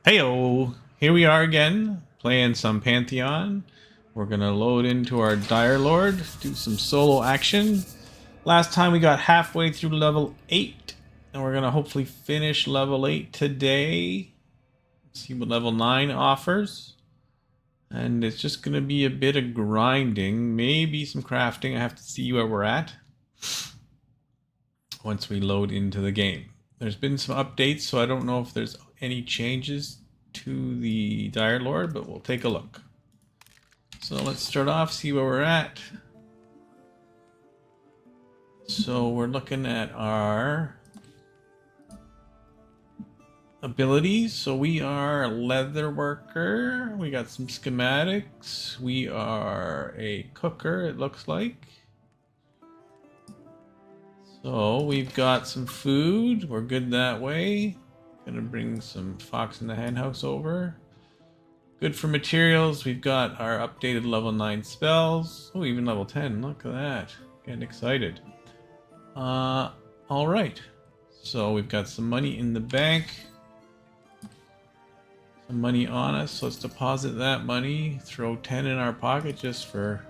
Heyo! Here we are again, playing some Pantheon. We're gonna load into our Dire Lord, do some solo action. Last time we got halfway through level 8, and we're gonna hopefully finish level 8 today. See what level 9 offers. And it's just gonna be a bit of grinding, maybe some crafting. I have to see where we're at once we load into the game. There's been some updates, so I don't know if there's any changes to the Dire Lord, but we'll take a look. So let's start off, see where we're at. So we're looking at our abilities. So we are a leather worker. We got some schematics. We are a cooker, it looks like. So we've got some food. We're good that way. Gonna bring some Fox in the Henhouse over. Good for materials. We've got our updated level 9 spells. Oh, even level 10. Look at that. Getting excited. Alright. So we've got some money in the bank. Some money on us. So let's deposit that money. Throw 10 in our pocket just for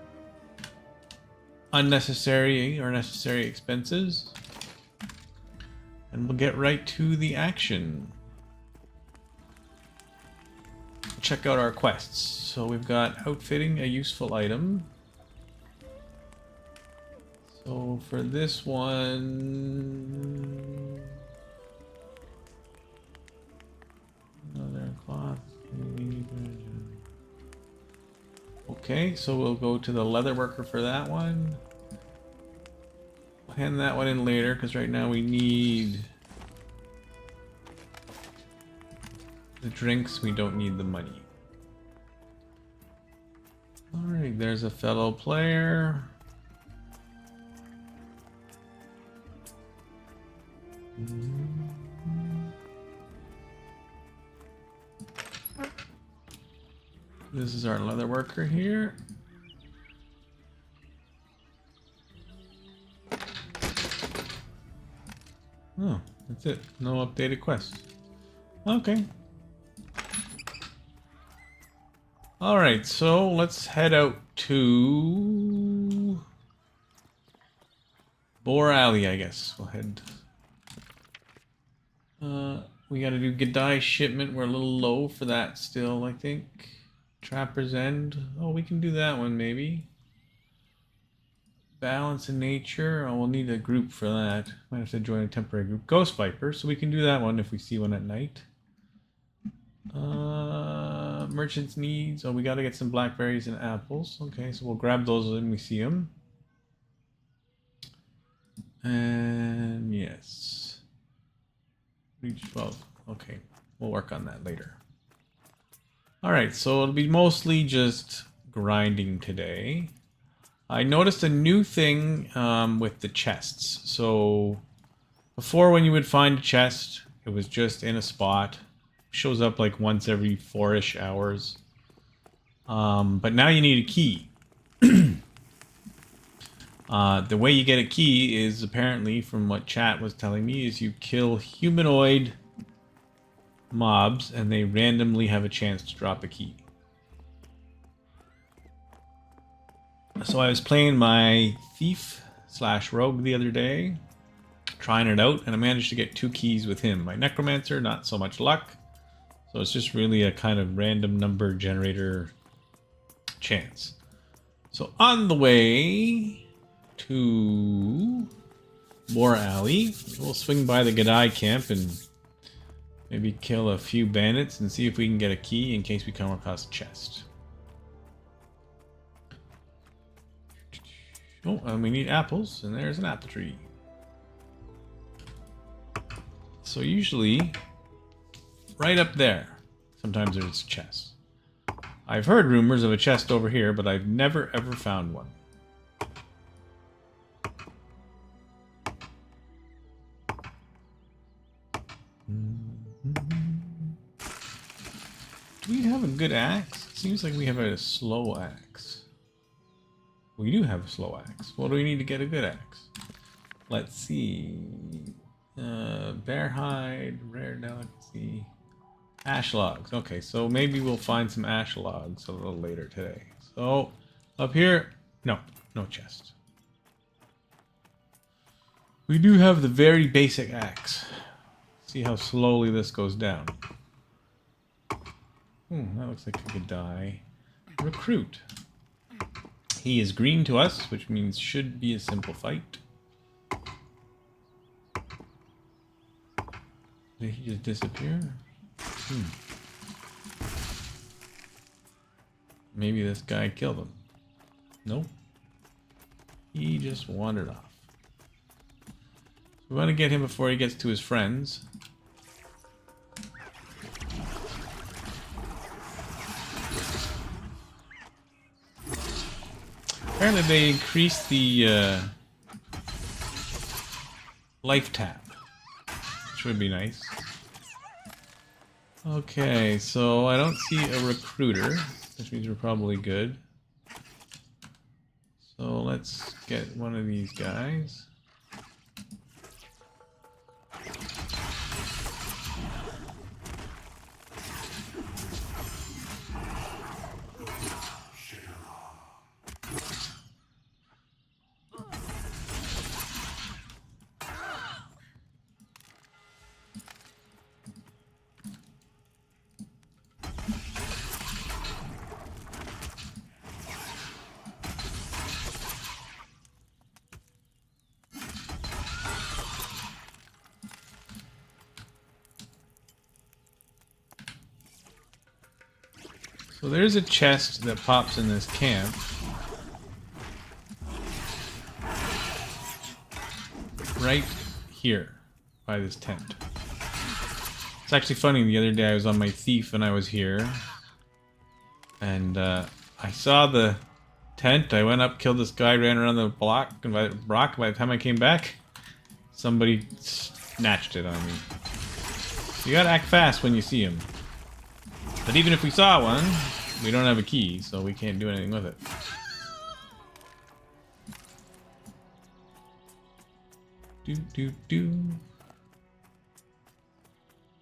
unnecessary or necessary expenses. And we'll get right to the action. Check out our quests. So we've got outfitting a useful item. So for this one, another cloth. Okay, so we'll go to the leather worker for that one. We'll hand that one in later because right now we need the drinks. We don't need the money. Alright, there's a fellow player. This is our leather worker here. Oh, that's it. No updated quests. Okay. Alright, so let's head out to Boar Alley, I guess. We'll head. We gotta do G'day shipment. We're a little low for that still, I think. Trapper's End. Oh, we can do that one maybe. Balance in Nature. Oh, we'll need a group for that. Might have to join a temporary group. Ghost Viper. So we can do that one if we see one at night. Merchant's Needs. Oh, we gotta get some blackberries and apples. Okay, so we'll grab those when we see them. And yes. Reach 12. Okay, we'll work on that later. Alright, so it'll be mostly just grinding today. I noticed a new thing with the chests. So before, when you would find a chest, it was just in a spot. Shows up like once every 4-ish hours. But now you need a key. The way you get a key is apparently, from what chat was telling me, is you kill humanoid mobs and they randomly have a chance to drop a key. So I was playing my thief / rogue the other day, trying it out, and I managed to get 2 keys with him. My necromancer, not so much luck. So it's just really a kind of random number generator chance. So on the way to Boar Alley, we'll swing by the G'day camp and maybe kill a few bandits and see if we can get a key in case we come across a chest. Oh, and we need apples, and there's an apple tree. So usually, right up there, sometimes there's a chest. I've heard rumors of a chest over here, but I've never ever found one. Do we have a good axe? It seems like we have a slow axe. We do have a slow axe. What do we need to get a good axe? Let's see. Bear hide, rare delicacy. Ash logs. Okay, so maybe we'll find some ash logs a little later today. So, up here, no chest. We do have the very basic axe. See how slowly this goes down. That looks like we could die. Recruit. He is green to us, which means should be a simple fight. Did he just disappear? Maybe this guy killed him. Nope. He just wandered off. We want to get him before he gets to his friends. Apparently they increased the life tap, which would be nice. Okay, so I don't see a recruiter, which means we're probably good. So let's get one of these guys. So there's a chest that pops in this camp. Right here, by this tent. It's actually funny, the other day I was on my thief and I was here. And I saw the tent, I went up, killed this guy, ran around the block, and by the time I came back, somebody snatched it on me. You gotta act fast when you see him. But even if we saw one, we don't have a key, so we can't do anything with it.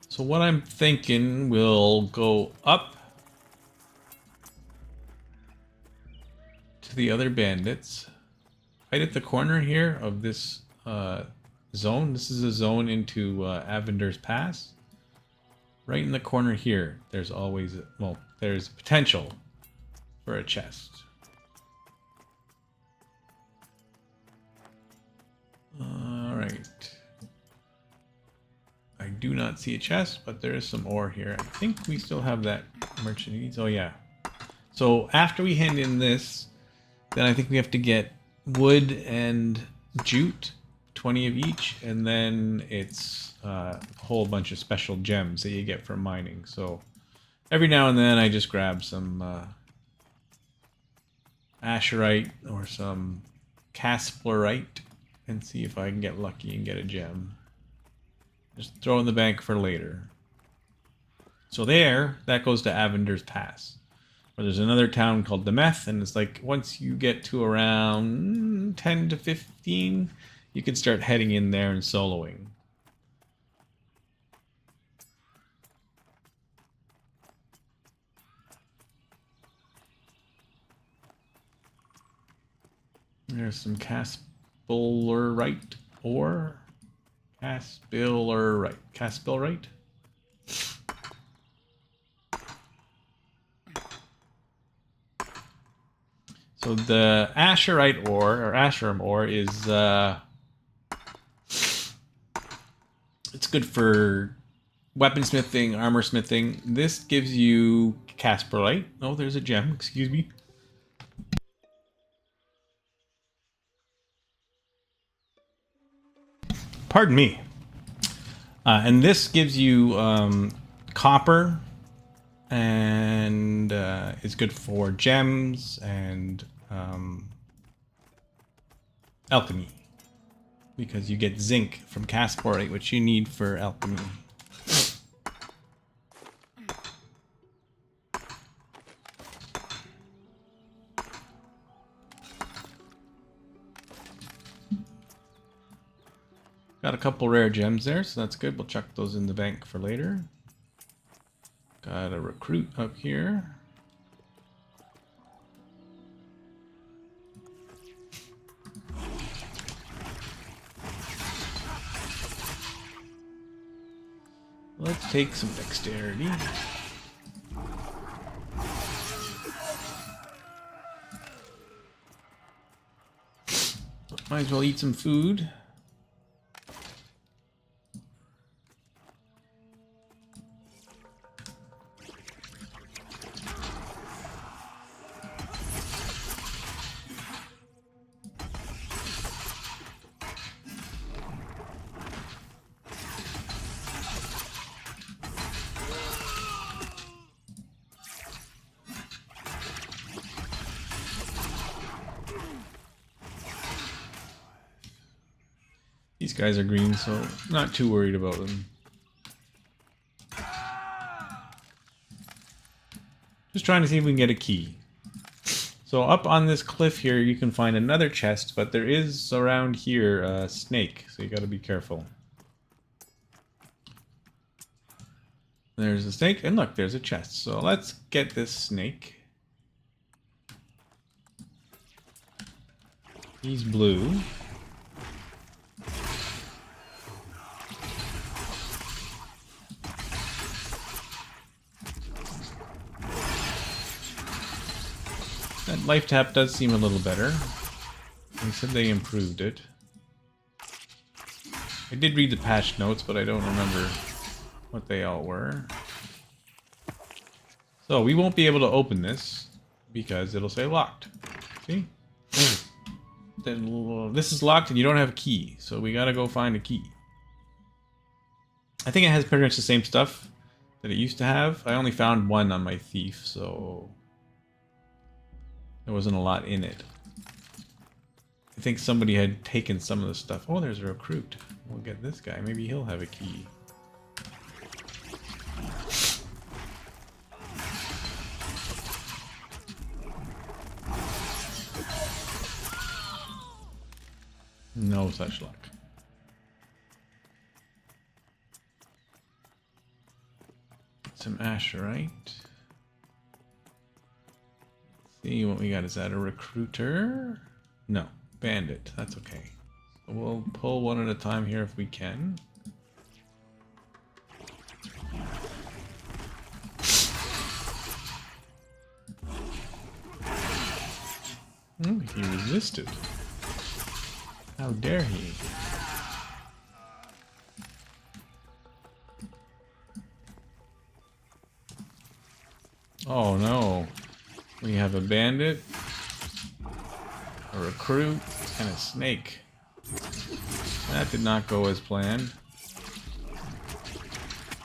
So what I'm thinking, we'll go up to the other bandits. Right at the corner here of this zone. This is a zone into Avender's Pass. Right in the corner here, there's always, well, there's potential for a chest. Alright. I do not see a chest, but there is some ore here. I think we still have that merchant needs. Oh yeah. So after we hand in this, then I think we have to get wood and jute, 20 of each, and then it's a whole bunch of special gems that you get from mining. So every now and then I just grab some asherite or some casplerite and see if I can get lucky and get a gem. Just throw in the bank for later. So there, that goes to Avender's Pass. Where there's another town called Demeth, and it's like once you get to around 10 to 15, you can start heading in there and soloing. There's some casplerite ore. Casplerite. So the asherite ore, or asherim ore, is it's good for weaponsmithing, armor smithing. This gives you casplerite. Oh, there's a gem. Excuse me. Pardon me. And this gives you copper, and is good for gems and alchemy, because you get zinc from casplerite, which you need for alchemy. Got a couple rare gems there, so that's good. We'll chuck those in the bank for later. Got a recruit up here. Let's take some dexterity. Might as well eat some food. These guys are green, so not too worried about them. Just trying to see if we can get a key. So up on this cliff here, you can find another chest, but there is around here a snake, so you got to be careful. There's a snake, and look, there's a chest. So let's get this snake. He's blue. That life tap does seem a little better. They said they improved it. I did read the patch notes, but I don't remember what they all were. So we won't be able to open this because it'll say locked. See? Then this is locked and you don't have a key, so we gotta go find a key. I think it has pretty much the same stuff that it used to have. I only found one on my thief, so there wasn't a lot in it. I think somebody had taken some of the stuff. Oh, there's a recruit. We'll get this guy. Maybe he'll have a key. No such luck. Some Asherite. See what we got. Is that a recruiter? No, bandit. That's okay. So we'll pull one at a time here if we can. Oh, he resisted. How dare he? Oh no. We have a bandit, a recruit, and a snake. That did not go as planned.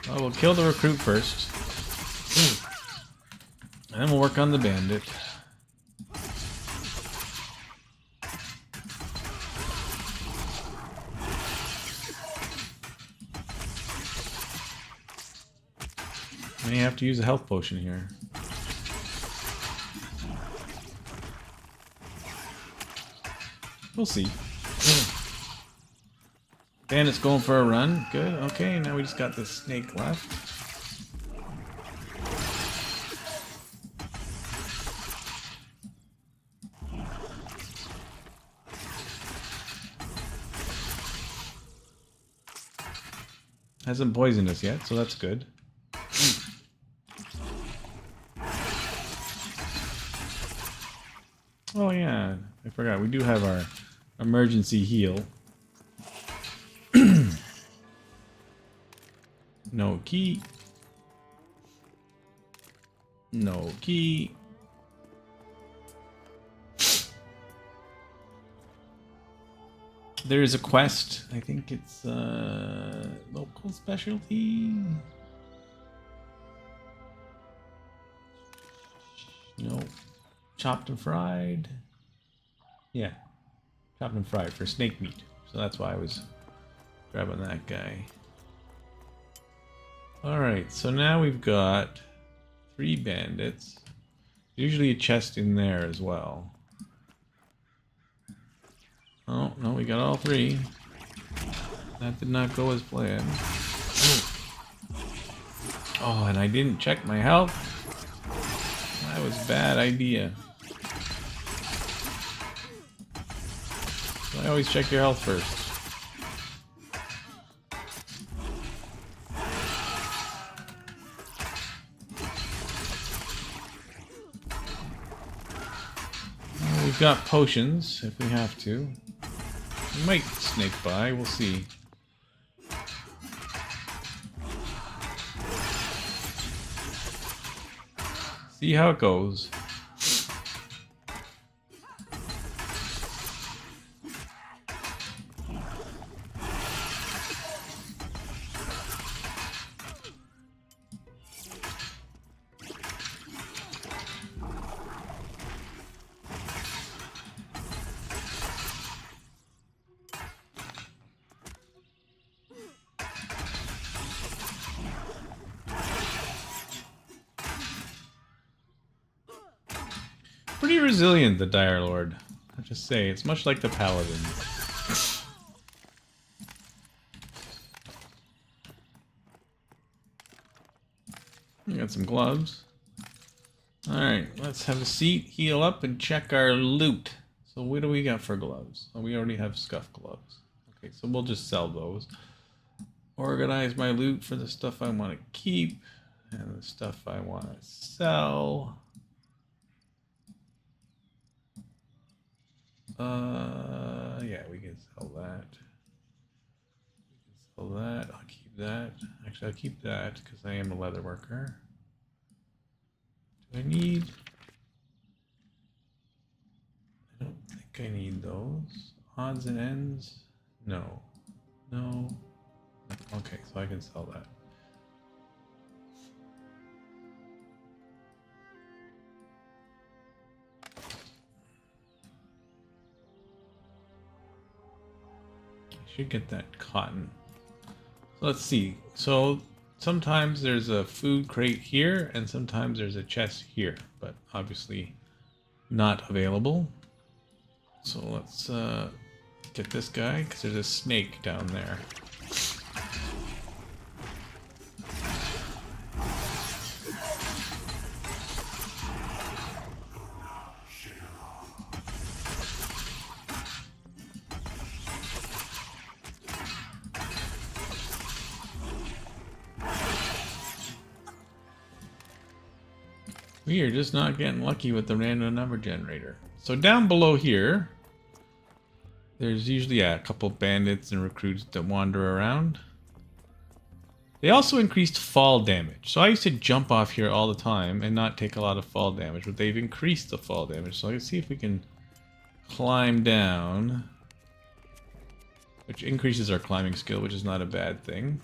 Well, we'll kill the recruit first. And then we'll work on the bandit. May have to use a health potion here. We'll see. Bandit's going for a run. Good. Okay, now we just got the snake left. Hasn't poisoned us yet, so that's good. Oh yeah, I forgot. We do have our emergency heal. No key. No key. There is a quest. I think it's local specialty. No. Chopped and fried. Yeah. Chopped and fried for snake meat. So that's why I was grabbing that guy. Alright, so now we've got 3 bandits. Usually a chest in there as well. Oh, no, we got all 3. That did not go as planned. Oh, and I didn't check my health. That was a bad idea. So I always check your health first. Well, we've got potions if we have to. We might snake by, we'll see. See how it goes. Pretty resilient, the Dire Lord. I just say, it's much like the Paladin. We got some gloves. Alright, let's have a seat, heal up, and check our loot. So what do we got for gloves? Oh, we already have scuff gloves. Okay, so we'll just sell those. Organize my loot for the stuff I want to keep, and the stuff I want to sell. Yeah, we can sell that. We can sell that. I'll keep that. Actually, I'll keep that because I am a leather worker. Do I need? I don't think I need those. Odds and ends? No. No. Okay, so I can sell that. Should get that cotton. So let's see. So sometimes there's a food crate here and sometimes there's a chest here, but obviously not available. So let's get this guy because there's a snake down there. We are just not getting lucky with the random number generator. So down below here, there's usually a couple bandits and recruits that wander around. They also increased fall damage. So I used to jump off here all the time and not take a lot of fall damage, but they've increased the fall damage. So let's see if we can climb down, which increases our climbing skill, which is not a bad thing.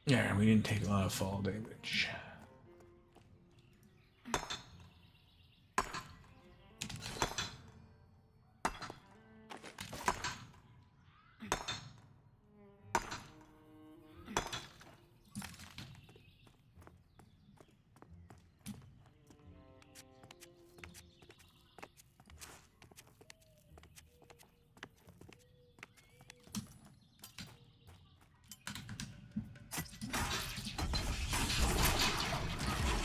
Yeah, we didn't take a lot of fall damage.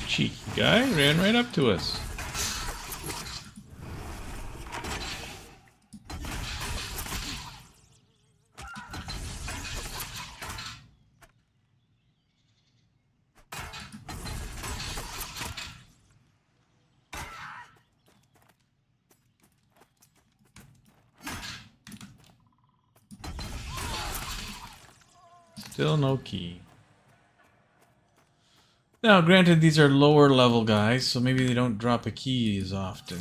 Cheeky guy ran right up to us. Still no key. Now, granted, these are lower level guys, so maybe they don't drop a key as often.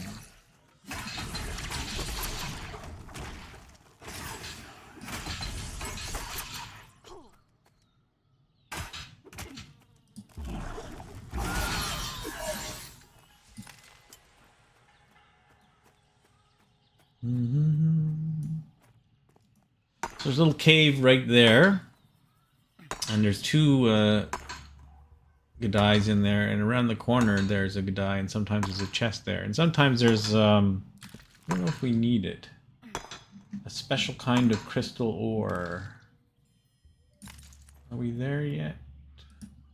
So there's a little cave right there, and there's two G'dais in there, and around the corner there's a G'dai, and sometimes there's a chest there, and sometimes there's I don't know if we need it, a special kind of crystal ore. Are we there yet?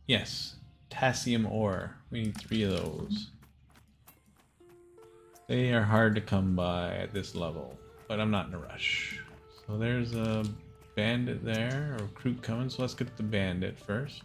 Yes. Potassium ore. We need 3 of those. They are hard to come by at this level, but I'm not in a rush. So there's a bandit there, or recruit coming, so let's get the bandit first.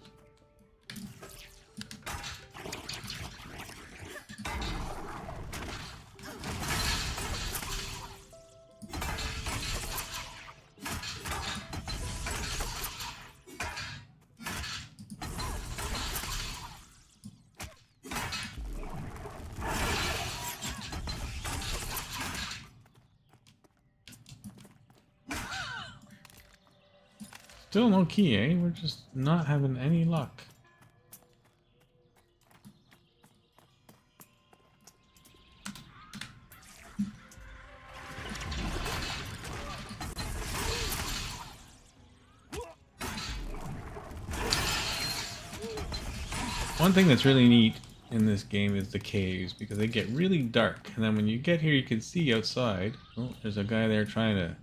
Still no key, eh? We're just not having any luck. One thing that's really neat in this game is the caves, because they get really dark, and then when you get here you can see outside. Oh, there's a guy there trying to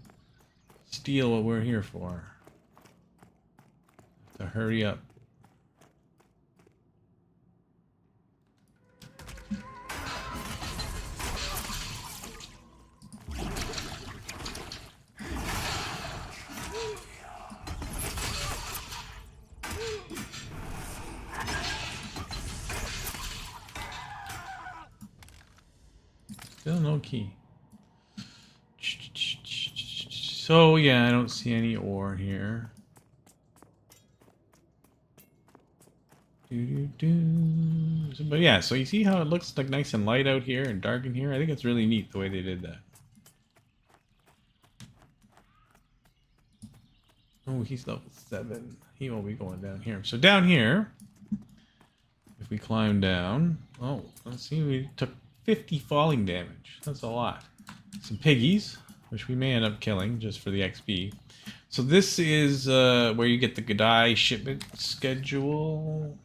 steal what we're here for. To hurry up. Still no key. So yeah, I don't see any ore here. But yeah, so you see how it looks like nice and light out here and dark in here? I think it's really neat the way they did that. Oh, he's level 7. He won't be going down here. So down here, if we climb down, oh, let's see, we took 50 falling damage. That's a lot. Some piggies, which we may end up killing just for the XP. So this is where you get the Godai shipment schedule.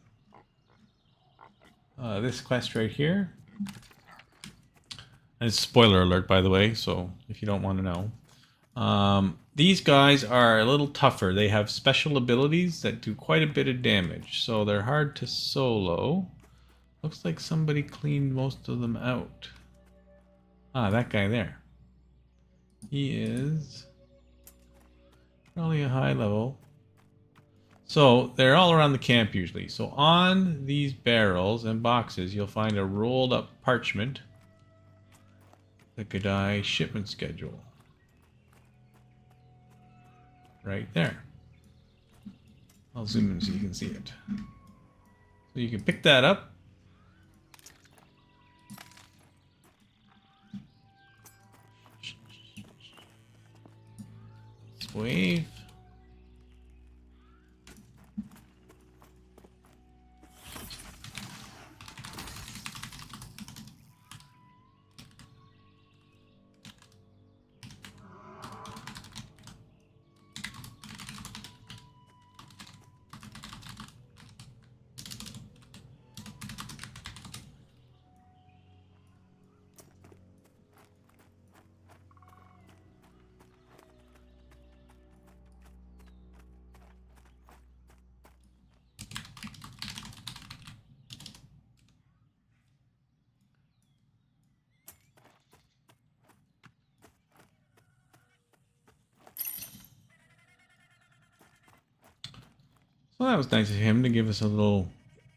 This quest right here. And it's spoiler alert, by the way, so if you don't want to know. These guys are a little tougher. They have special abilities that do quite a bit of damage, so they're hard to solo. Looks like somebody cleaned most of them out. Ah, that guy there. He is probably a high level. So they're all around the camp usually. So on these barrels and boxes, you'll find a rolled up parchment. The Godai shipment schedule. Right there. I'll zoom in so you can see it. So you can pick that up. Let's wave. Well, that was nice of him to give us a little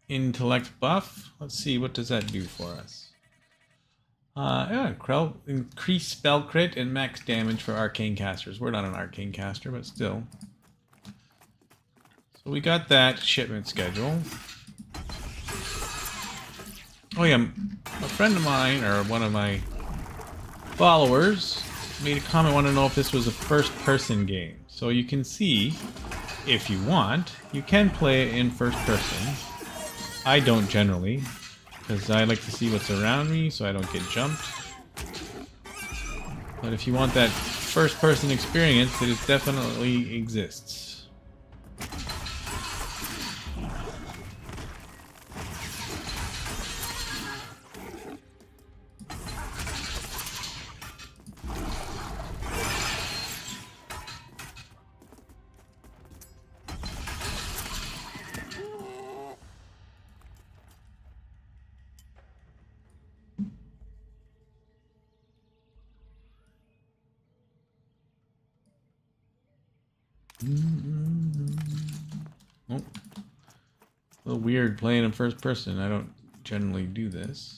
intellect buff. Let's see, what does that do for us? Yeah, increase spell crit and max damage for arcane casters. We're not an arcane caster, but still. So we got that shipment schedule. Oh yeah, a friend of mine, or one of my followers, made a comment, want to know if this was a first-person game. So you can see, if you want, you can play it in first person. I don't generally, because I like to see what's around me so I don't get jumped. But if you want that first person experience, it definitely exists. Oh, a little weird playing in first person. I don't generally do this.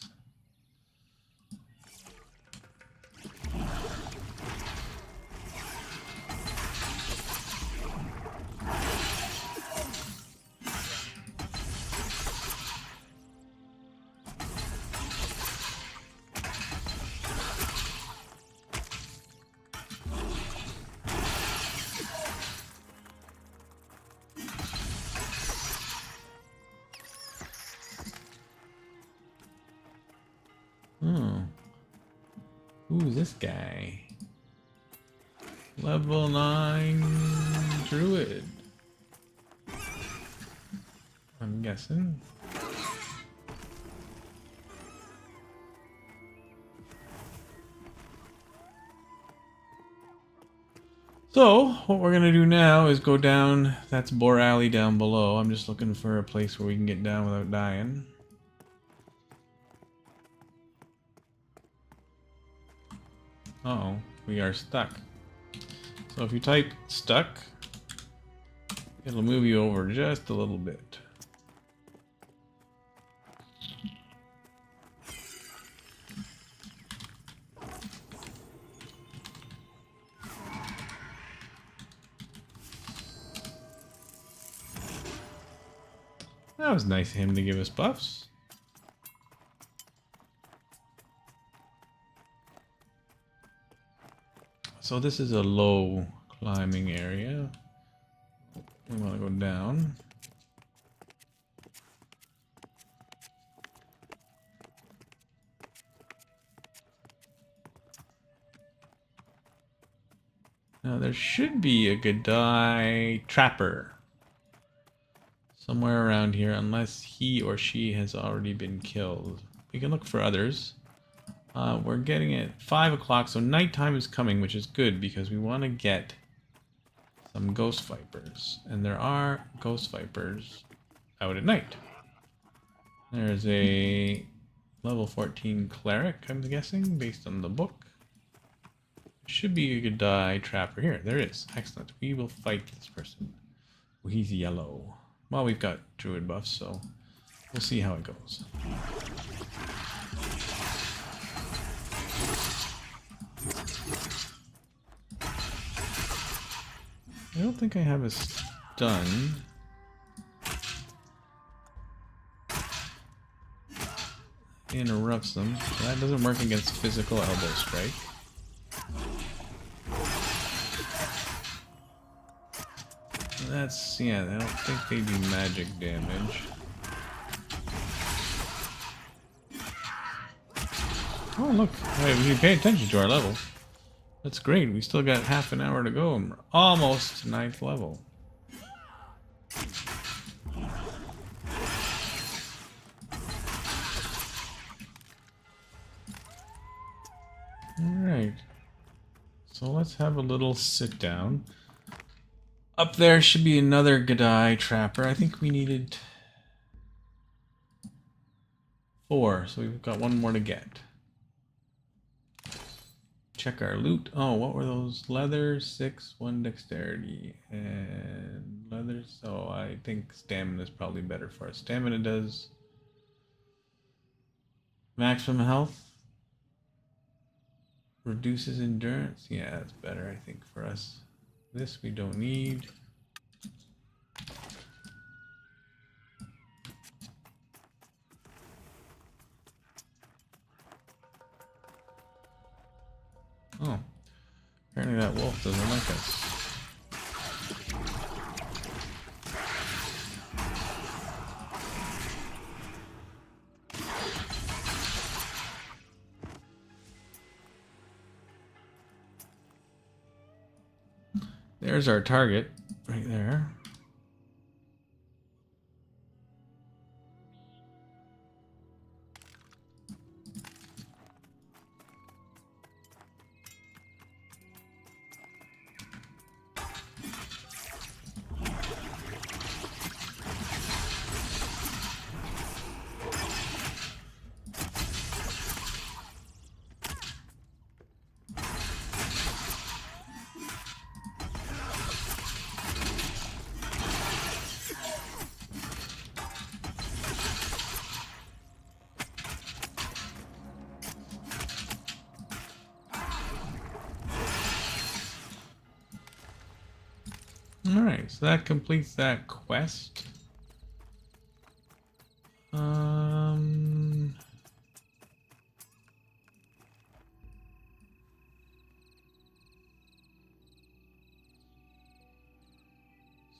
Oh. Who's this guy? Level 9 Druid. I'm guessing. So, what we're gonna do now is go down, that's Boar Alley down below. I'm just looking for a place where we can get down without dying. Uh-oh, we are stuck. So if you type stuck, it'll move you over just a little bit. That was nice of him to give us buffs. So this is a low climbing area. We want to go down. Now there should be a Godai Trapper somewhere around here, unless he or she has already been killed. We can look for others. We're getting at 5 o'clock, so nighttime is coming, which is good because we want to get some ghost vipers. And there are ghost vipers out at night. There's a level 14 cleric, I'm guessing, based on the book. Should be a Godai Trapper here. There is. Excellent. We will fight this person. Oh, he's yellow. Well, we've got druid buffs, so we'll see how it goes. I don't think I have a stun. Interrupts them. That doesn't work against physical elbow strike. That's, yeah, I don't think they do magic damage. Oh, look. Wait, we pay attention to our level. That's great. We still got half an hour to go and we're almost 9th level. Alright. So let's have a little sit down. Up there should be another Godai Trapper. I think we needed 4, so we've got 1 more to get. Check our loot. Oh, what were those? Leather, 6, 1 dexterity, and leather. So I think stamina is probably better for us. Stamina does maximum health, reduces endurance. Yeah, that's better, I think, for us. This we don't need. Oh, apparently that wolf doesn't like us. There's our target right there. Alright, so that completes that quest. So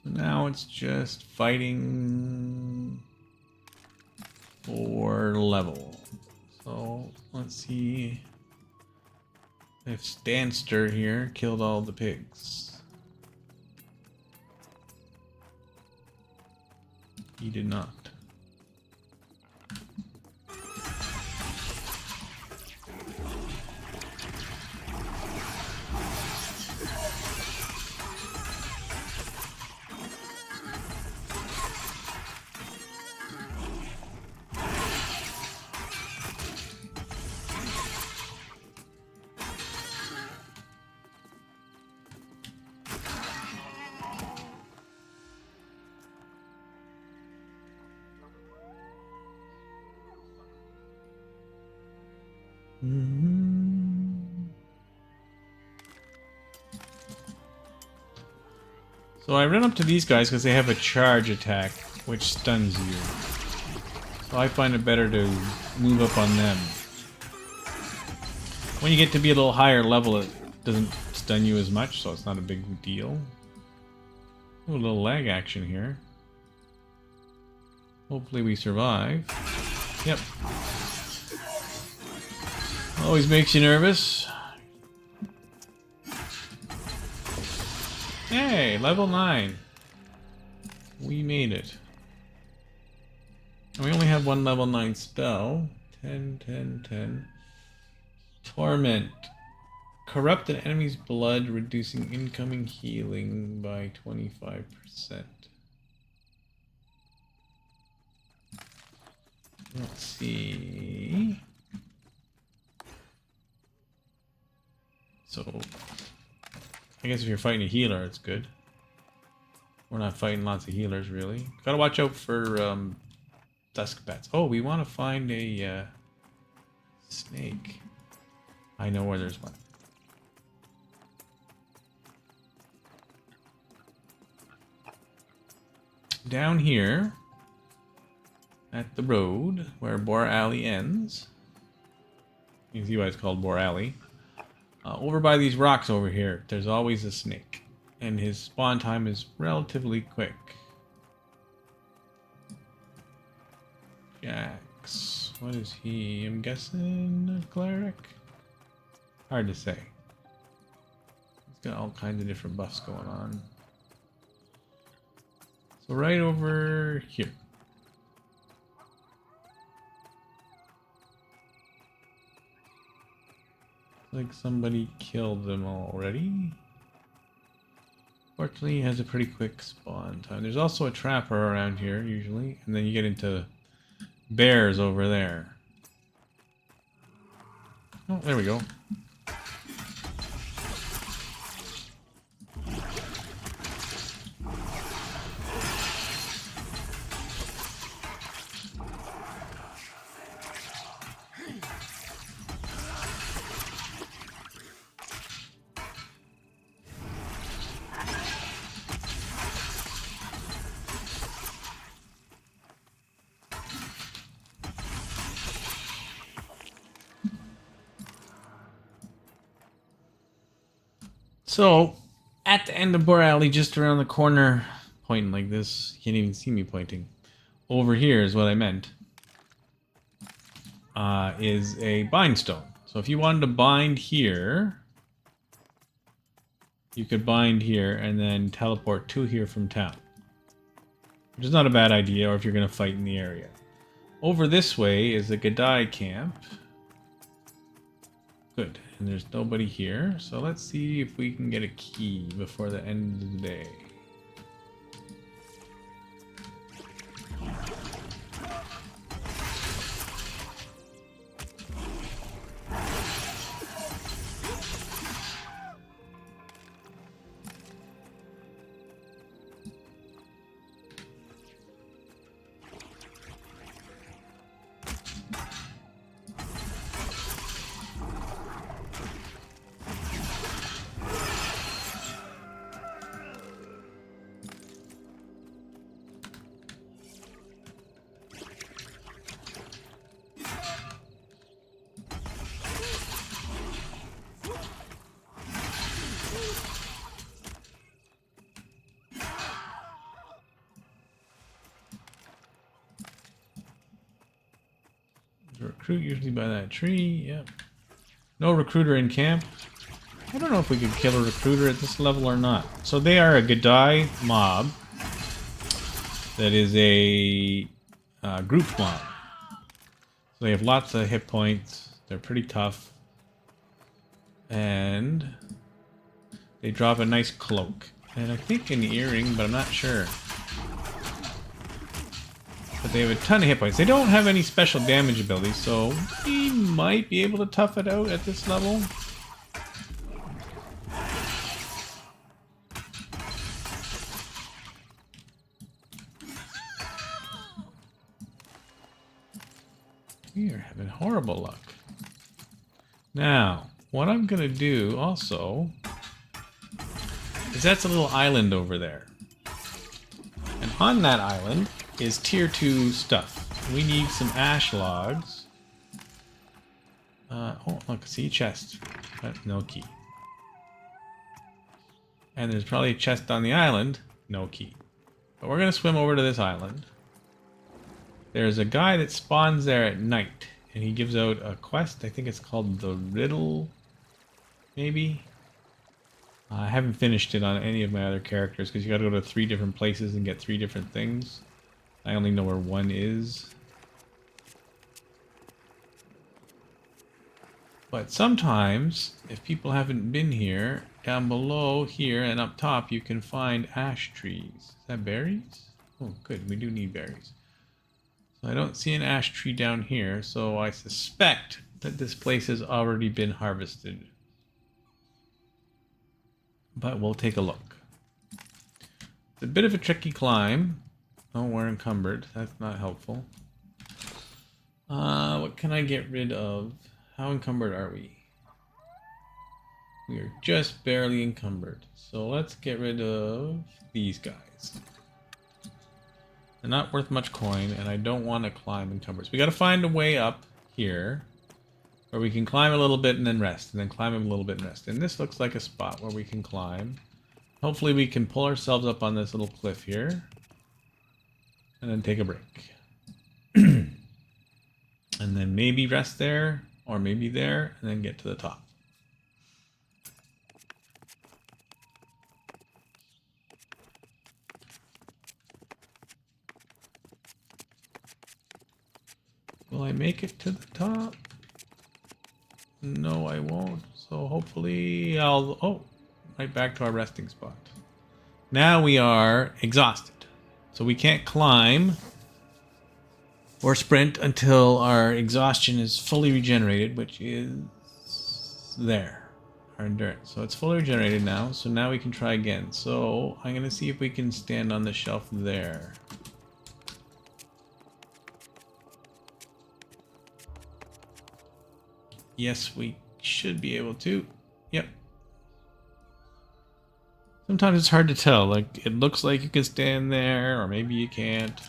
now it's just fighting for level. So let's see if Stanster here killed all the pigs. He did not. So I run up to these guys because they have a charge attack, which stuns you. So I find it better to move up on them. When you get to be a little higher level, it doesn't stun you as much, so it's not a big deal. Ooh, a little lag action here. Hopefully we survive. Yep. Always makes you nervous. Hey, level 9. We made it. And we only have one level 9 spell. 10, 10, 10. Torment. Corrupt an enemy's blood, reducing incoming healing by 25%. Let's see. So, I guess if you're fighting a healer, it's good. We're not fighting lots of healers, really. Gotta watch out for dusk bats. Oh, we want to find a snake. I know where there's one. Down here, at the road, where Boar Alley ends. You can see why it's called Boar Alley. Over by these rocks over here, there's always a snake. And his spawn time is relatively quick. Jax. What is he? I'm guessing a cleric? Hard to say. He's got all kinds of different buffs going on. So right over here. Like somebody killed them already. Fortunately, he has a pretty quick spawn time. There's also a trapper around here, usually. And then you get into bears over there. Oh, there we go. So, at the end of Boar Alley, just around the corner, pointing like this, you can't even see me pointing. Over here is what I meant. Is a bind stone. So if you wanted to bind here, you could bind here and then teleport to here from town. Which is not a bad idea, or if you're going to fight in the area. Over this way is the Gadai camp. Good. And there's nobody here, so let's see if we can get a key before the end of the day. Recruit usually by that tree. Yep. No recruiter in camp. I don't know if we could kill a recruiter at this level or not. So they are a Gadai mob. That is a group mob. So they have lots of hit points. They're pretty tough. And they drop a nice cloak. And I think an earring, but I'm not sure. But they have a ton of hit points. They don't have any special damage abilities, so we might be able to tough it out at this level. We are having horrible luck. Now, what I'm going to do also is that's a little island over there. And on that island is tier 2 stuff. We need some ash logs. Oh, look, see, chest. No key. And there's probably a chest on the island. No key. But we're going to swim over to this island. There's a guy that spawns there at night. And he gives out a quest. I think it's called the Riddle. Maybe? I haven't finished it on any of my other characters because you got to go to 3 different places and get 3 different things. I only know where one is. But sometimes, if people haven't been here, down below here and up top you can find ash trees. Is that berries? Oh good, we do need berries. So I don't see an ash tree down here, so I suspect that this place has already been harvested. But we'll take a look. It's a bit of a tricky climb. Oh, we're encumbered. That's not helpful. What can I get rid of? How encumbered are we? We are just barely encumbered. So let's get rid of these guys. They're not worth much coin, and I don't want to climb encumbered. We got to find a way up here where we can climb a little bit and then rest, and then climb a little bit and rest. And this looks like a spot where we can climb. Hopefully we can pull ourselves up on this little cliff here. And then take a break. And then maybe rest there, or maybe there, and then get to the top. Will I make it to the top? No, I won't. So hopefully I'll... Oh, right back to our resting spot. Now we are exhausted. So we can't climb or sprint until our exhaustion is fully regenerated, which is there. Our endurance. So it's fully regenerated now. So now we can try again. So I'm going to see if we can stand on the shelf there. Yes, we should be able to. Yep. Sometimes it's hard to tell. Like, it looks like you can stand there, or maybe you can't.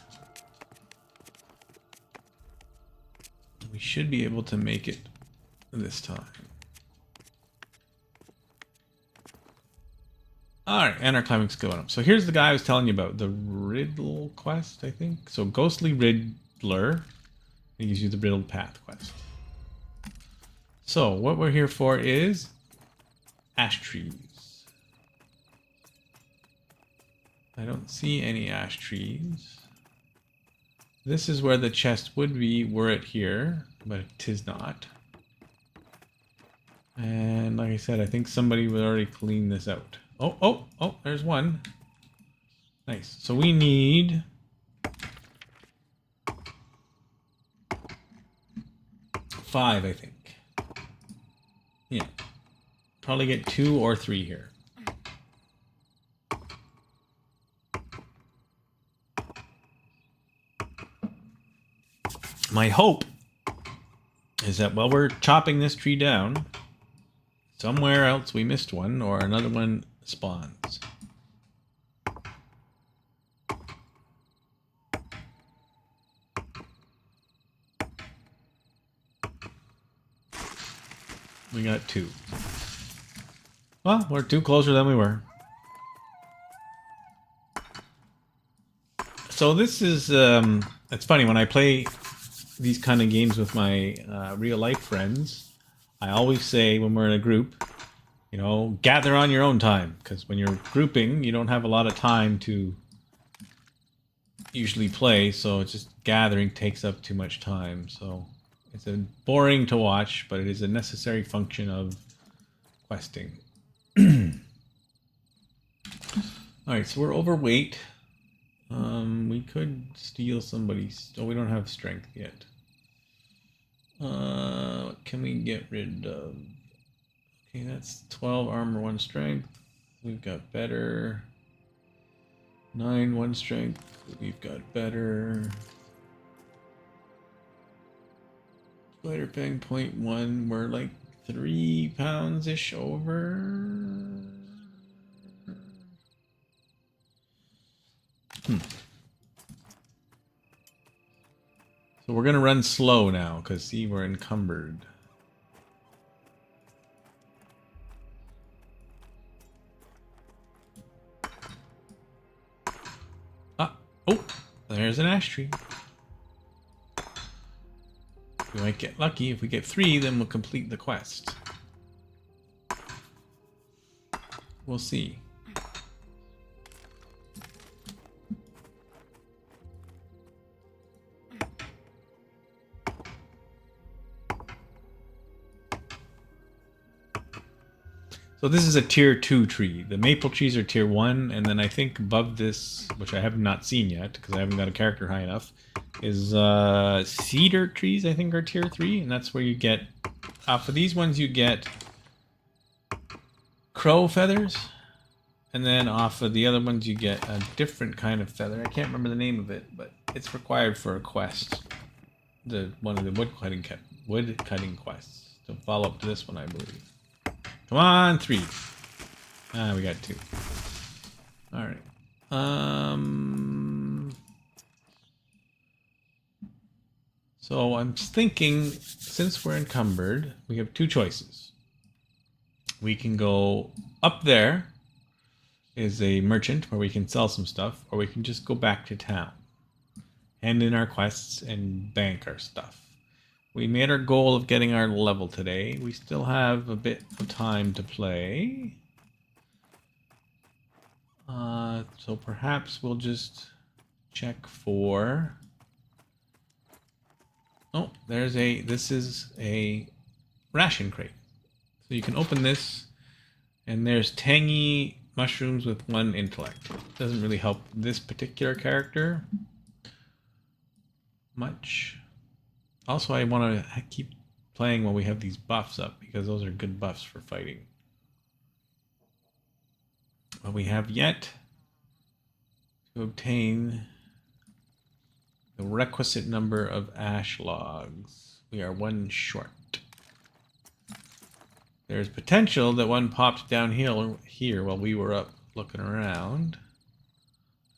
We should be able to make it this time. Alright, and our climbing's going up. So here's the guy I was telling you about. The Riddle quest, I think. So Ghostly Riddler. It gives you the Riddle Path quest. So what we're here for is ash trees. I don't see any ash trees. This is where the chest would be were it here, but it is not. And like I said, I think somebody would already clean this out. Oh, there's one. Nice. So we need 5, I think. Yeah. Probably get 2 or 3 here. My hope is that while we're chopping this tree down, somewhere else we missed one or another one spawns. We got 2. Well, we're 2 closer than we were. So this is, it's funny, when I play these kind of games with my real life friends, I always say when we're in a group, you know, gather on your own time. Because when you're grouping, you don't have a lot of time to usually play. So it's just gathering takes up too much time. So it's boring to watch, but it is a necessary function of questing. Alright, so we're overweight. We could steal somebody's... Oh, we don't have strength yet. What can we get rid of? Okay, that's 12 armor, 1 strength. We've got better. 9, 1 strength. We've got better. Spider Fang 0.1. We're like 3 pounds-ish over. So we're going to run slow now, because see, we're encumbered. Oh, there's an ash tree. We might get lucky. If we get 3, then we'll complete the quest. We'll see. So this is a tier 2 tree. The maple trees are tier 1, and then I think above this, which I have not seen yet because I haven't got a character high enough, is cedar trees, I think, are tier 3, and that's where you get, for these ones you get crow feathers, and then off of the other ones you get a different kind of feather. I can't remember the name of it, but it's required for a quest. One of the wood cutting quests to follow up to this one, I believe. Come on, 3. We got 2. All right. So I'm thinking, since we're encumbered, we have 2 choices. We can go up there, is a merchant where we can sell some stuff, or we can just go back to town, hand in our quests, and bank our stuff. We made our goal of getting our level today. We still have a bit of time to play. So perhaps we'll just check for... Oh, this is a ration crate. So you can open this, and there's tangy mushrooms with 1 intellect. Doesn't really help this particular character much. Also, I want to keep playing while we have these buffs up, because those are good buffs for fighting. But we have yet to obtain the requisite number of ash logs. We are 1 short. There's potential that 1 popped downhill here while we were up looking around.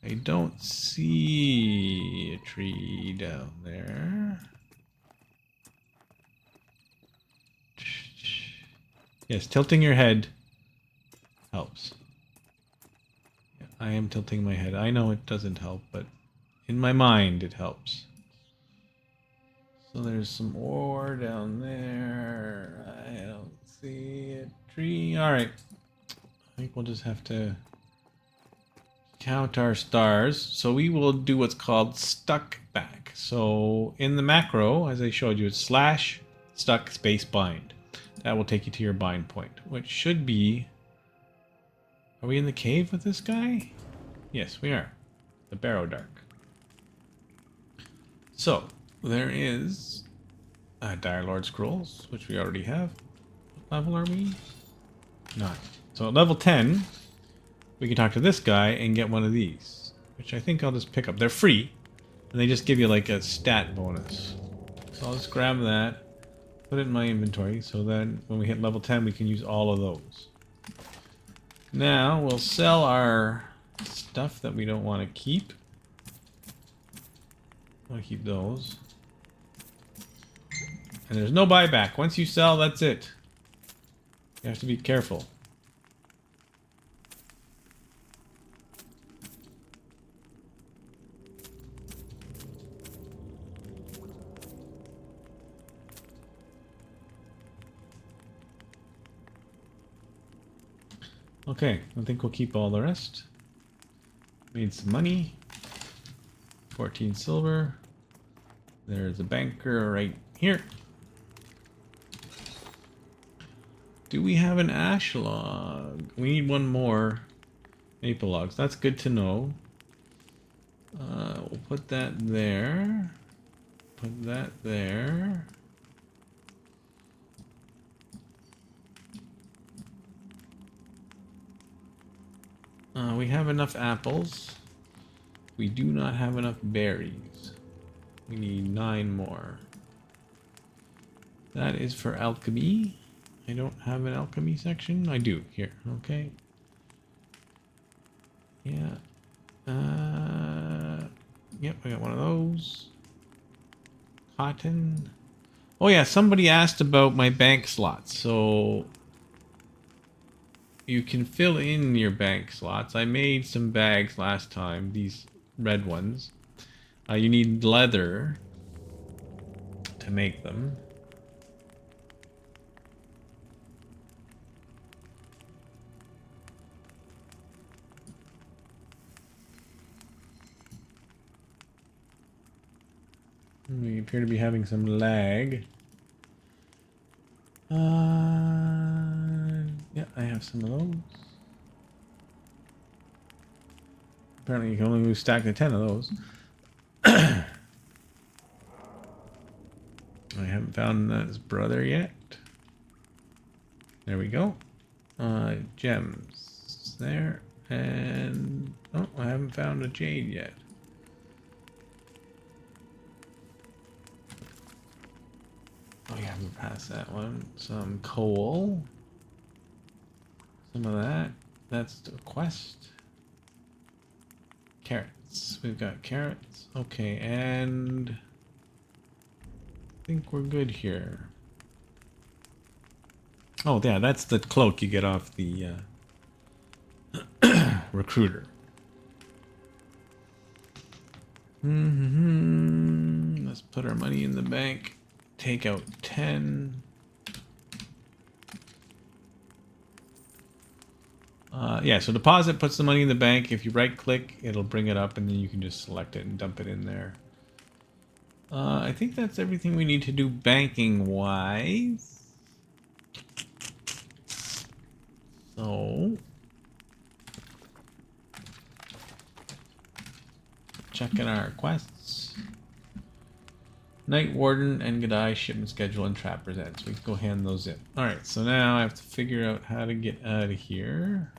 I don't see a tree down there. Yes, tilting your head helps. Yeah, I am tilting my head. I know it doesn't help, but in my mind it helps. So there's some ore down there. I don't see a tree. Alright. I think we'll just have to count our stars. So we will do what's called stuck back. So in the macro, as I showed you, it's slash stuck space bind. That will take you to your bind point, which should be... Are we in the cave with this guy? Yes, we are. The Barrow Dark. So, there is Dire Lord Scrolls, which we already have. What level are we? 9. So at level 10, we can talk to this guy and get one of these, which I think I'll just pick up. They're free, and they just give you like a stat bonus. So I'll just grab that. Put it in my inventory, so then when we hit level 10 we can use all of those. Now we'll sell our stuff that we don't want to keep. I want to keep those. And there's no buyback. Once you sell, that's it. You have to be careful. Okay, I think we'll keep all the rest. Made some money. 14 silver. There's a banker right here. Do we have an ash log? We need one more maple logs. That's good to know. We'll put that there. Put that there. We have enough apples. We do not have enough berries. We need 9 more. That is for alchemy. I don't have an alchemy section. I do here. Okay. Yeah. Yep, I got one of those. Cotton. Oh yeah, somebody asked about my bank slots. So you can fill in your bank slots. I made some bags last time, these red ones. You need leather to make them. We appear to be having some lag. Yeah, I have some of those. Apparently you can only stack the 10 of those. I haven't found his brother yet. There we go. Gems. There. And... oh, I haven't found a jade yet. Oh yeah, we passed that one. Some coal. Some of that. That's the quest. Carrots. We've got carrots. Okay, and I think we're good here. Oh yeah, that's the cloak you get off the recruiter. Let's put our money in the bank. Take out 10. Yeah, so deposit puts the money in the bank. If you right click, it'll bring it up and then you can just select it and dump it in there. I think that's everything we need to do banking wise. So, checking our quests. Night Warden and Gadai shipment schedule and trap presents. We can go hand those in. Alright, so now I have to figure out how to get out of here.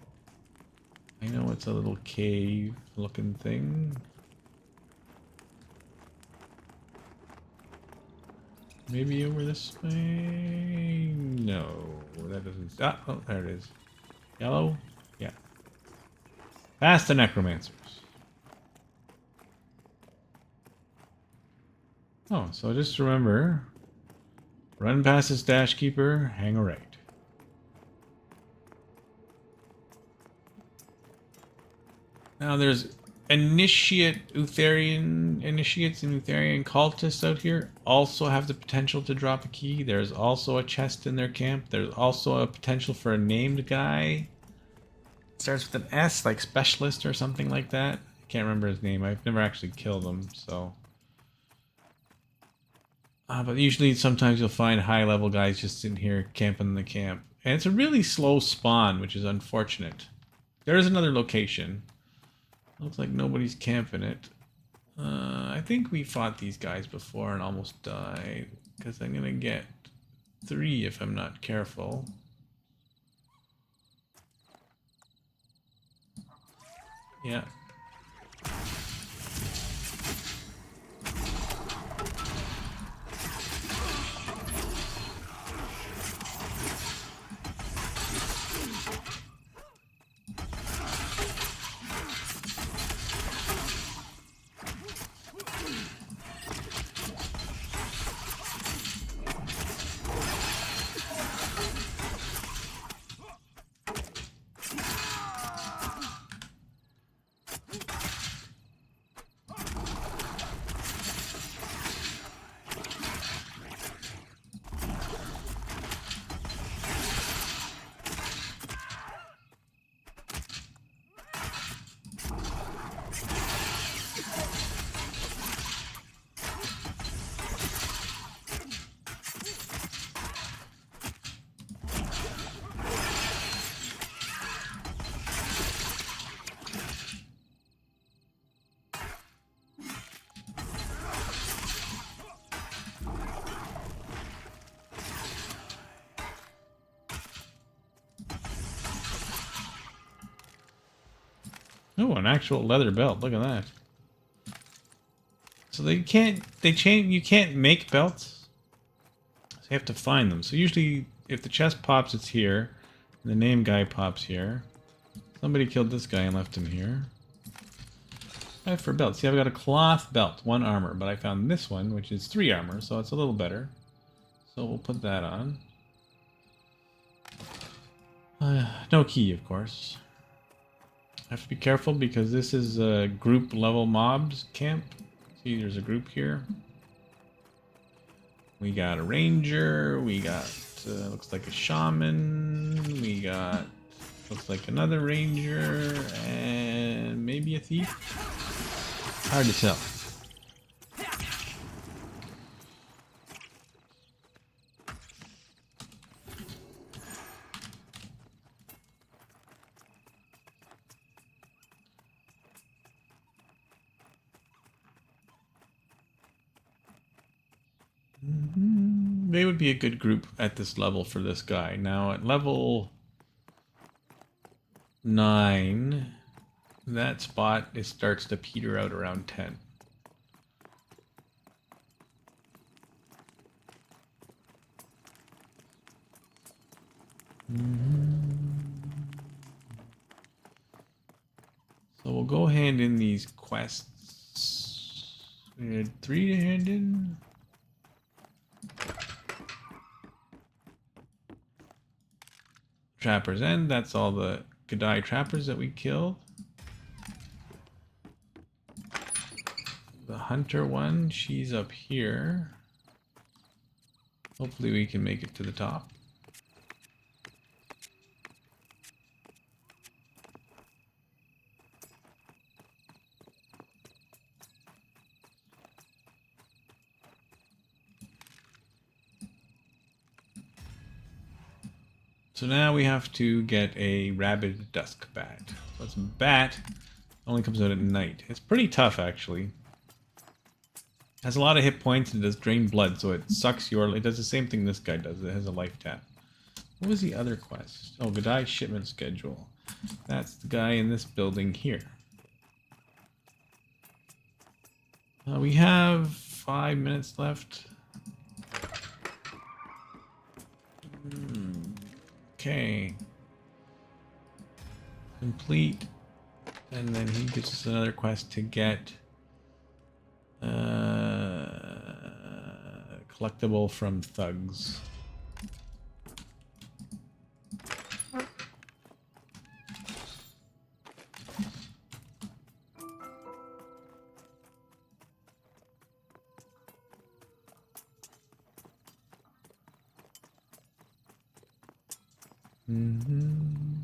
I know it's a little cave looking thing. Maybe over this way? No, that doesn't... ah, oh, there it is. Yellow? Yeah. Past the necromancers. Oh, so just remember, run past this dash keeper, hang a right. Now there's initiates and Utherian cultists out here also have the potential to drop a key. There's also a chest in their camp. There's also a potential for a named guy. It starts with an S, like specialist or something like that. I can't remember his name. I've never actually killed him, so... but usually, sometimes you'll find high-level guys just sitting here camping in the camp. And it's a really slow spawn, which is unfortunate. There is another location. Looks like nobody's camping it. I think we fought these guys before and almost died. Because I'm going to get 3 if I'm not careful. Yeah. Oh, an actual leather belt. Look at that. So they can't, you can't make belts. So you have to find them. So usually if the chest pops, it's here. And the name guy pops here. Somebody killed this guy and left him here. For belts. See, I've got a cloth belt, 1 armor, but I found this one, which is 3 armor, so it's a little better. So we'll put that on. No key, of course. I have to be careful because this is a group level mobs camp. See, there's a group here. We got a ranger. We got, looks like a shaman. We got, looks like another ranger. And maybe a thief. Hard to tell. They would be a good group at this level for this guy. Now at level 9, that spot it starts to peter out around 10. So we'll go hand in these quests. We had 3 to hand in. Trapper's End, that's all the Gadai trappers that we killed. The hunter one, she's up here. Hopefully we can make it to the top. So now we have to get a rabid dusk bat. So it's a bat, only comes out at night. It's pretty tough actually. It has a lot of hit points and it does drain blood, so it sucks your... It does the same thing this guy does. It has a life tap. What was the other quest? Oh, Gadai shipment schedule. That's the guy in this building here. We have 5 minutes left. Okay. Complete. And then he gives us another quest to get collectible from thugs. And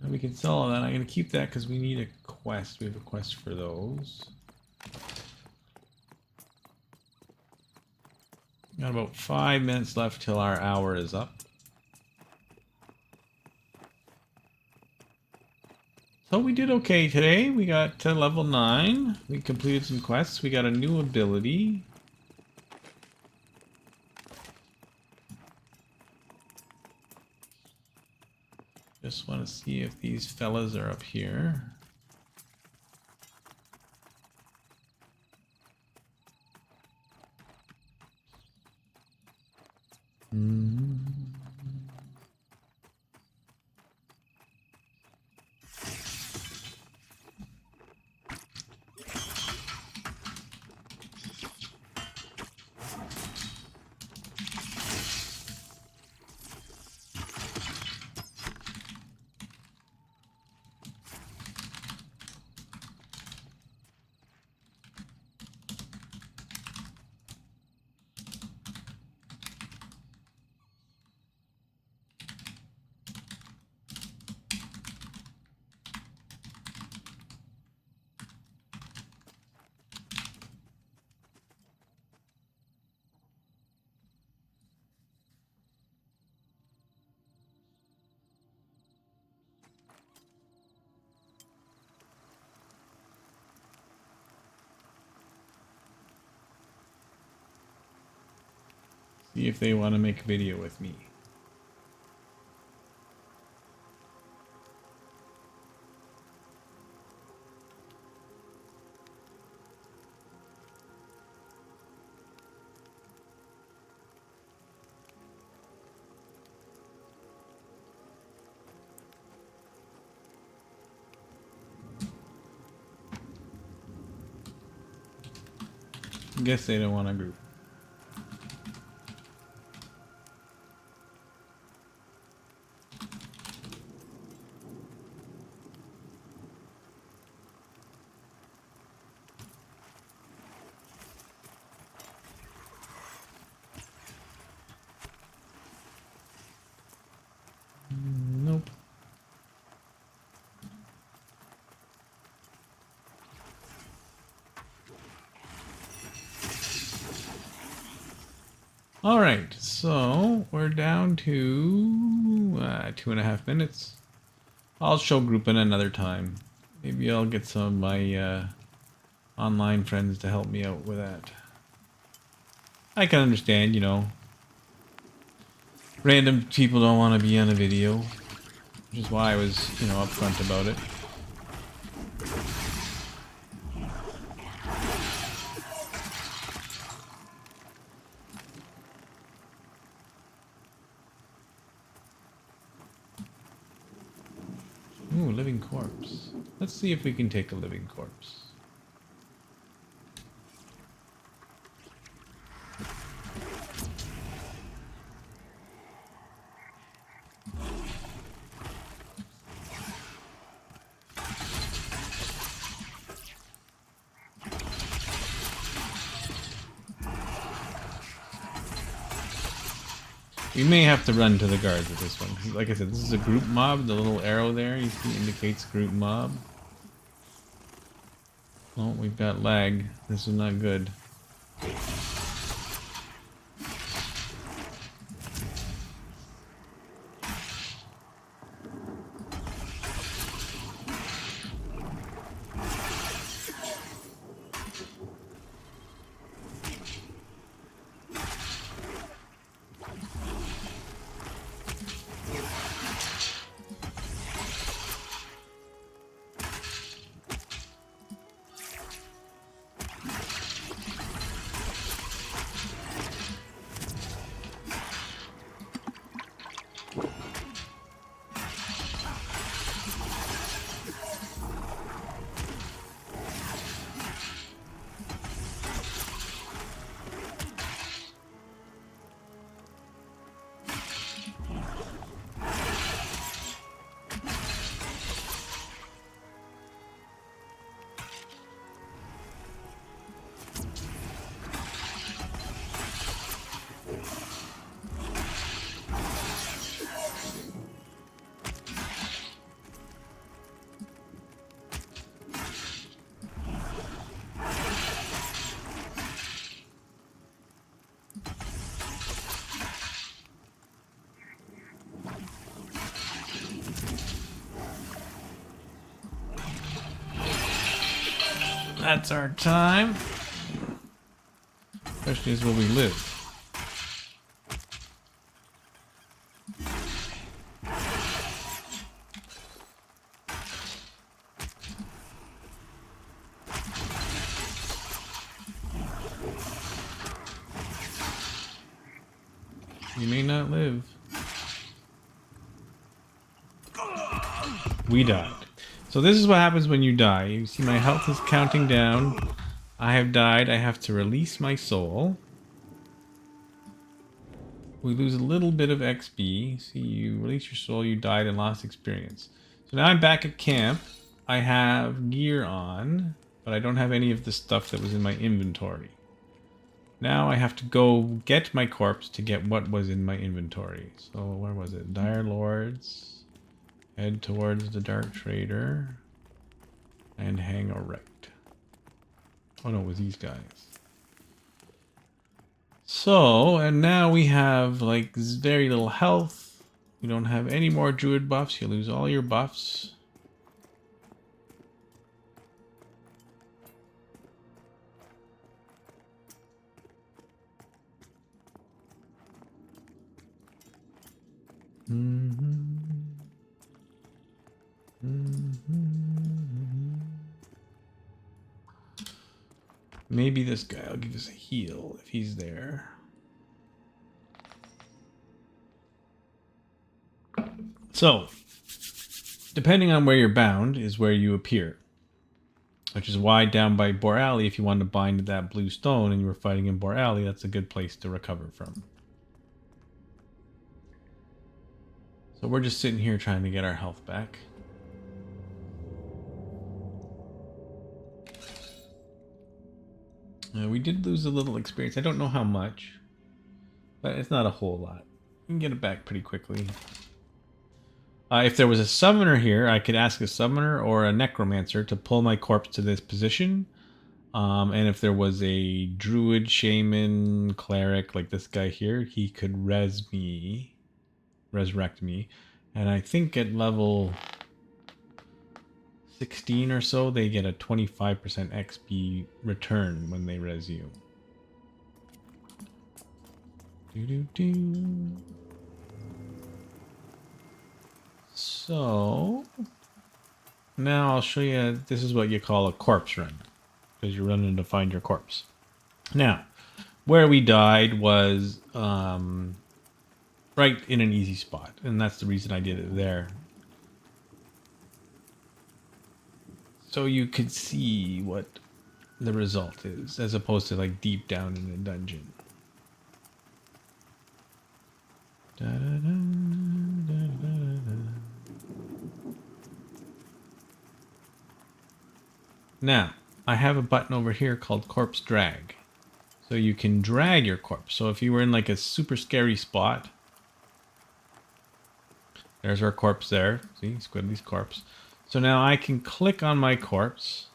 we can sell all that. I'm going to keep that because we need a quest. We have a quest for those. Got about 5 minutes left till our hour is up. So we did okay today. We got to level 9. We completed some quests. We got a new ability. Just want to see if these fellas are up here. See if they want to make a video with me. Guess they don't want to group. Nope. All right, so we're down to 2.5 minutes. I'll show grouping another time. Maybe I'll get some of my online friends to help me out with that. I can understand, you know, random people don't want to be on a video, which is why I was, you know, upfront about it. Ooh, living corpse. Let's see if we can take a living corpse. We may have to run to the guards with this one. Like I said, this is a group mob. The little arrow there, you see, indicates group mob. Oh, we've got lag. This is not good. That's our time. Question is, will we live? You may not live. We died. So this is what happens when you die. You see my health is counting down. I have died. I have to release my soul. We lose a little bit of XP. See, you release your soul, you died and lost experience. So now I'm back at camp. I have gear on, but I don't have any of the stuff that was in my inventory. Now I have to go get my corpse to get what was in my inventory. So where was it? Dire Lords. Head towards the Dark Trader. And hang a right. Oh no, it was these guys. So, and now we have like very little health. We don't have any more druid buffs. You lose all your buffs. Maybe this guy will give us a heal if he's there. So, depending on where you're bound is where you appear. Which is why down by Borali, if you wanted to bind that blue stone and you were fighting in Borali, that's a good place to recover from. So we're just sitting here trying to get our health back. We did lose a little experience. I don't know how much, but it's not a whole lot. You can get it back pretty quickly. If there was a summoner here, I could ask a summoner or a necromancer to pull my corpse to this position. And if there was a druid, shaman, cleric, like this guy here, he could resurrect me. And I think at level 16 or so, they get a 25% XP return when they res you. So now I'll show you, this is what you call a corpse run, because you're running to find your corpse. Now, where we died was right in an easy spot, and that's the reason I did it there. So you could see what the result is, as opposed to like deep down in a dungeon. Da, da, da, da, da, da. Now, I have a button over here called Corpse Drag. So you can drag your corpse. So if you were in like a super scary spot, there's our corpse there. See, Squiddly's corpse. So now I can click on my corpse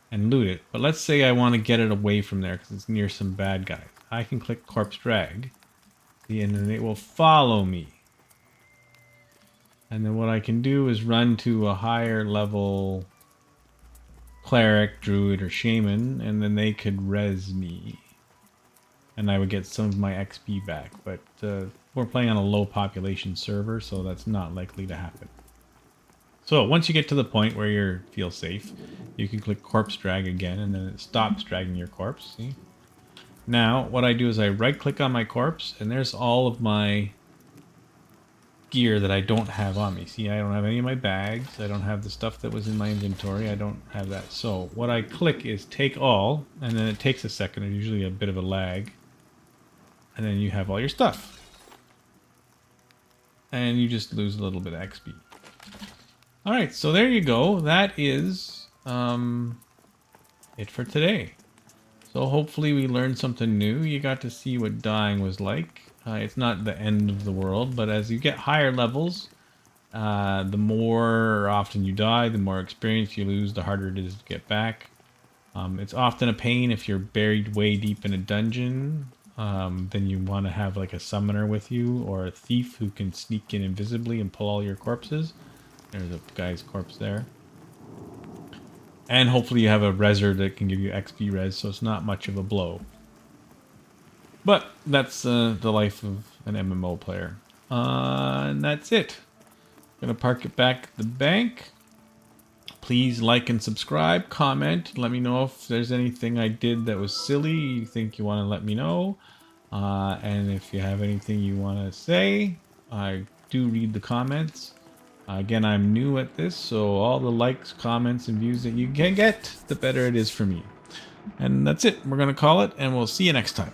and loot it. But let's say I want to get it away from there because it's near some bad guys. I can click Corpse Drag. See, and then it will follow me. And then what I can do is run to a higher level cleric, druid, or shaman, and then they could res me. And I would get some of my XP back. But we're playing on a low population server, so that's not likely to happen. So once you get to the point where you feel safe, you can click Corpse Drag again, and then it stops dragging your corpse. See? Now, what I do is I right-click on my corpse, and there's all of my gear that I don't have on me. See, I don't have any of my bags. I don't have the stuff that was in my inventory. I don't have that. So what I click is Take All, and then it takes a second. There's usually a bit of a lag. And then you have all your stuff. And you just lose a little bit of XP. Alright, so there you go. That is it for today. So hopefully we learned something new. You got to see what dying was like. It's not the end of the world, but as you get higher levels, the more often you die, the more experience you lose, the harder it is to get back. It's often a pain if you're buried way deep in a dungeon. Then you want to have like a summoner with you or a thief who can sneak in invisibly and pull all your corpses. There's a guy's corpse there. And hopefully you have a reser that can give you XP res, so it's not much of a blow. But that's the life of an MMO player. And that's it. Gonna park it back at the bank. Please like and subscribe, comment, let me know if there's anything I did that was silly you think you want to let me know. And if you have anything you want to say, I do read the comments. Again, I'm new at this, so all the likes, comments, and views that you can get, the better it is for me. And that's it. We're going to call it, and we'll see you next time.